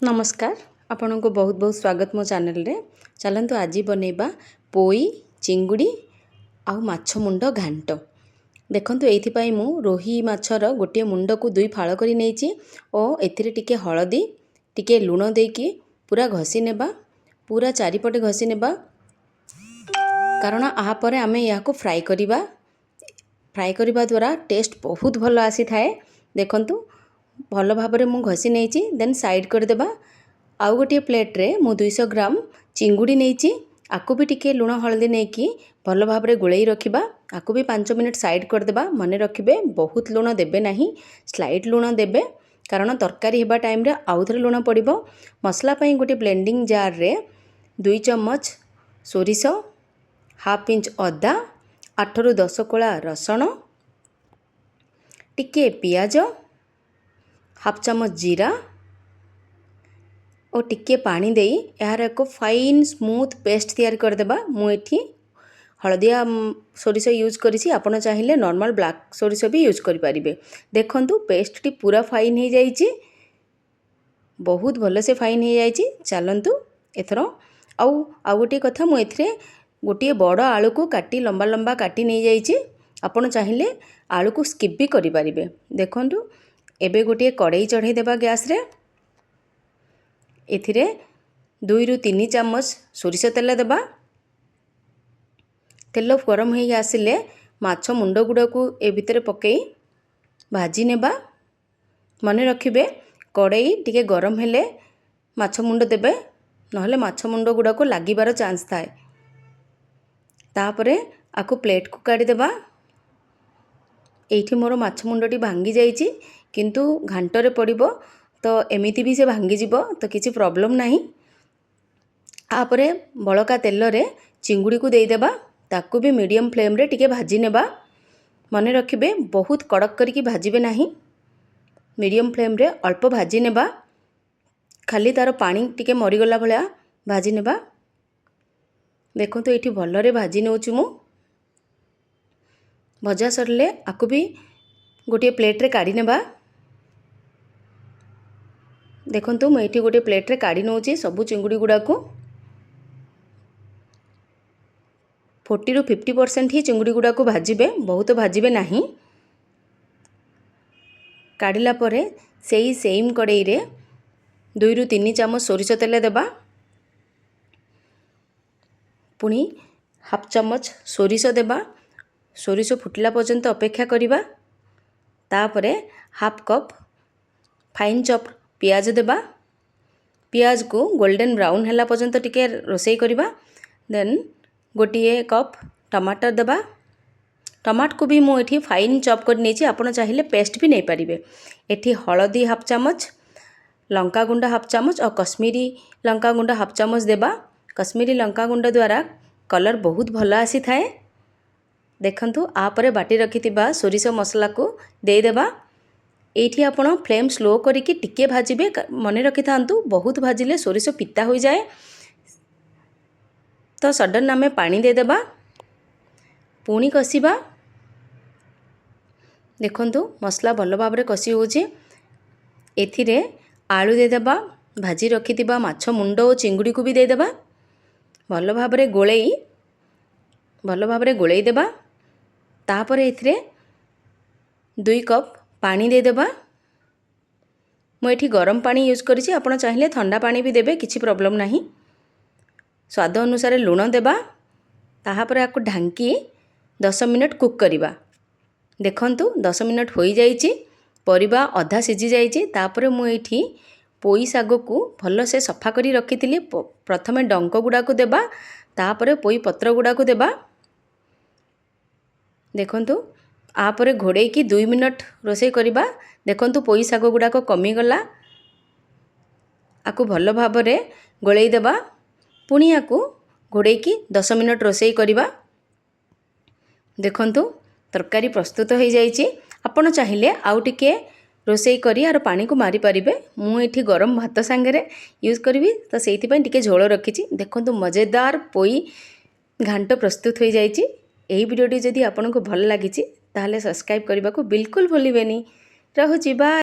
नमस्कार आपण को बहुत बहुत स्वागत मो चैनल रे। चलतु आज बनैबा पोई चिंगुड़ी आउ माछ मुंड घांट। देखंतु एथिपाई मु रोही माछर गोटे मुंड को दुई फाळ करी नेछि और एथिरे टिके हळदी टिके लूण देकी पूरा घसी नेबा, पूरा चारिपटे घसी नेबा, कारण आहा परे आमे या को फ्राई करिबा। फ्राई करबा द्वारा टेस्ट बहुत भल आसी थाए। देखंतु भल भाबरे मु घसी नेछि, देन साइड कर देबा। आउ गोटे प्लेट रे मु 200 ग्राम चिंगुड़ी नेछि, आकु भी टिके लूण हळदी नेकी भल भाबरे गुळेई रखिबा। आकु भी 5 मिनिट साइड कर देबा। मने रखिबे बहुत लूण देबे नाही, स्लाइट लूण देबे, कारण तरकारी हेबा टाइम रे आउ थरे लूण पड़िबो। मसला पई गोटे ब्लेंडिंग जार रे 2 चम्मच सोरिष, हाफ इंच अदा, 8 रु 10 कोला रसुण, टिके पियाज, हाफ चम्मच जीरा और टिके पानी देई यार एक फाइन स्मूथ पेस्ट तैयार कर देबा। मु एठी हळदिया सोरिष यूज करिछि, आपण चाहिले नॉर्मल ब्लैक सोरिष भी यूज करि परिबे। देखंतु पेस्ट टी पूरा फाइन हे जाइछि, बहुत भलो से फाइन हे जाइछि। चलंतु एथरो आउ गोटे कथा, मु एथिरे गोटे बड़ आलू को काटी लंबा लंबा काटी नै जाइछि। आपण चाहिले आलू को स्किप भी करि परिबे। देखंतु एबे गोटे कड़ाई चढ़ाई देबा गैस रे। एथिरे 2 रु 3 चम्मच सोरिष तेल देबा। तेल गरम हो आसिले माछ मुंड गुड़ा को ए भितर पकई भाजी नेबा। मने रखिबे कड़ाई टिके गरम हेले माछ मुंड देबे, नहले माछ मुंड गुड़ा को लागिबार चांस थाए। तापरे आकु प्लेट को काढ़ी देबा। एठी मोर माछ मुंडटी भांगी जाइछि, किंतु घांटरे पड़िबो तो एमिति भी से भांगी जिवो, तो किसी प्रॉब्लम नहीं। आपरे बळका तेल रे चिंगुड़ी को देई देबा। ताकू भी मीडियम फ्लेम रे टिके भाजी नेबा। मने रखिबे बहुत कड़क करिकी भाजिबे नहीं, मीडियम फ्लेम रे अल्प भाजी नेबा। खाली तार पानी टिके मरीगला भलिया भाजी नेबा। देखो तो एठी भल रे भाजी नेउछु मु। भजा सरले आकु भी गोटे प्लेट रे काढ़ी नेबा। देखंतु मैं एठी गोटे प्लेट रे काढ़ी नौची सबु चिंगुड़ी गुड़ा को। 40 रु 50% ही चिंगुड़ी गुड़ा को भाजिबे, बहुत भाजिबे नहीं। काढ़िला परे सेई सेम कड़ाई रे 2 रु 3 चम्मच सोरिष तेल देबा। पुणी हाफ चम्मच सोरिष देबा। सोरिष फुटिला पर्यंत अपेक्षा करिबा। तापरे हाफ कप फाइन चॉप पियाज देबा। पियाज को गोल्डन ब्राउन हैला पर्यंत टिके रोसई करिबा। देन गोटिए कप टमाटर देबा। टमाट को भी मु एठी फाइन चॉप कर नेछि, आपण चाहिले पेस्ट भी नै परिबे। एठी हळदी हाफ चम्मच, लंका गुंड हाफ चम्मच और कश्मीरी लंका गुंड हाफ चम्मच देबा। कश्मीरी लंका गुंड द्वारा कलर बहुत भल आसी थाए। देखंतु आपरे बाटी रखिथिबा सोरिष मसला को देई देबा। एठी आपण फ्लेम स्लो करिकी टिके भाजिबे। मने रखि थांतु बहुत भाजिले सोरिष पिता हो जाए, तो सडन आमे पानी दे देबा। पुणी कसिबा। देखंतु मसला भल भाबरे कसी होछि। एथिरे आलू दे देबा, भाजी रखिथिबा माछ मुंड और चिंगुड़ी को भी दे देबा। भल भाबरे गोळेई देबा। तापरे एथिरे 2 कप पानी दे देबा। मु एठी गरम पानी यूज करिछि, आपण चाहिले ठंडा पानी भी देबे, किछि प्रॉब्लम नहीं। स्वाद अनुसार लूण देबा। ताहा परे आकु ढांकी 10 मिनट कुक करिबा। देखंतु 10 मिनट होई जाइछि, परिबा अधा सिझी जाइछि। तापरे मु एठी पोई साग को भल से सफा करी रखिथिली। प्रथमे डंक गुडा को देबा, तापरे पोई पत्र गुडा को देबा। देखंतु आपरे घोड़े की 2 मिनट रोसई करिबा। देखंतु पोई साग गुडा को कमी गला। आकु भल भाबरे गोळेई देबा। पुणी आकु घोड़े की 10 मिनट रोसई करिबा। देखंतु तरकारी प्रस्तुत हो जाइछि। आपण चाहिले आउ टिके रोसई करी आर पानी को मारी परिबे। मु एठी गरम भात संगे यूज करबी, तो सेइथि पई टिके झोल रखिछि। देखंतु मजेदार पोई घांट प्रस्तुत हो जाइछि। एही वीडियोटी जदि आपनको भल लागिछि ताहले सब्सक्राइब करबा को बिल्कुल भूलिबेनी। रहुछि बाय।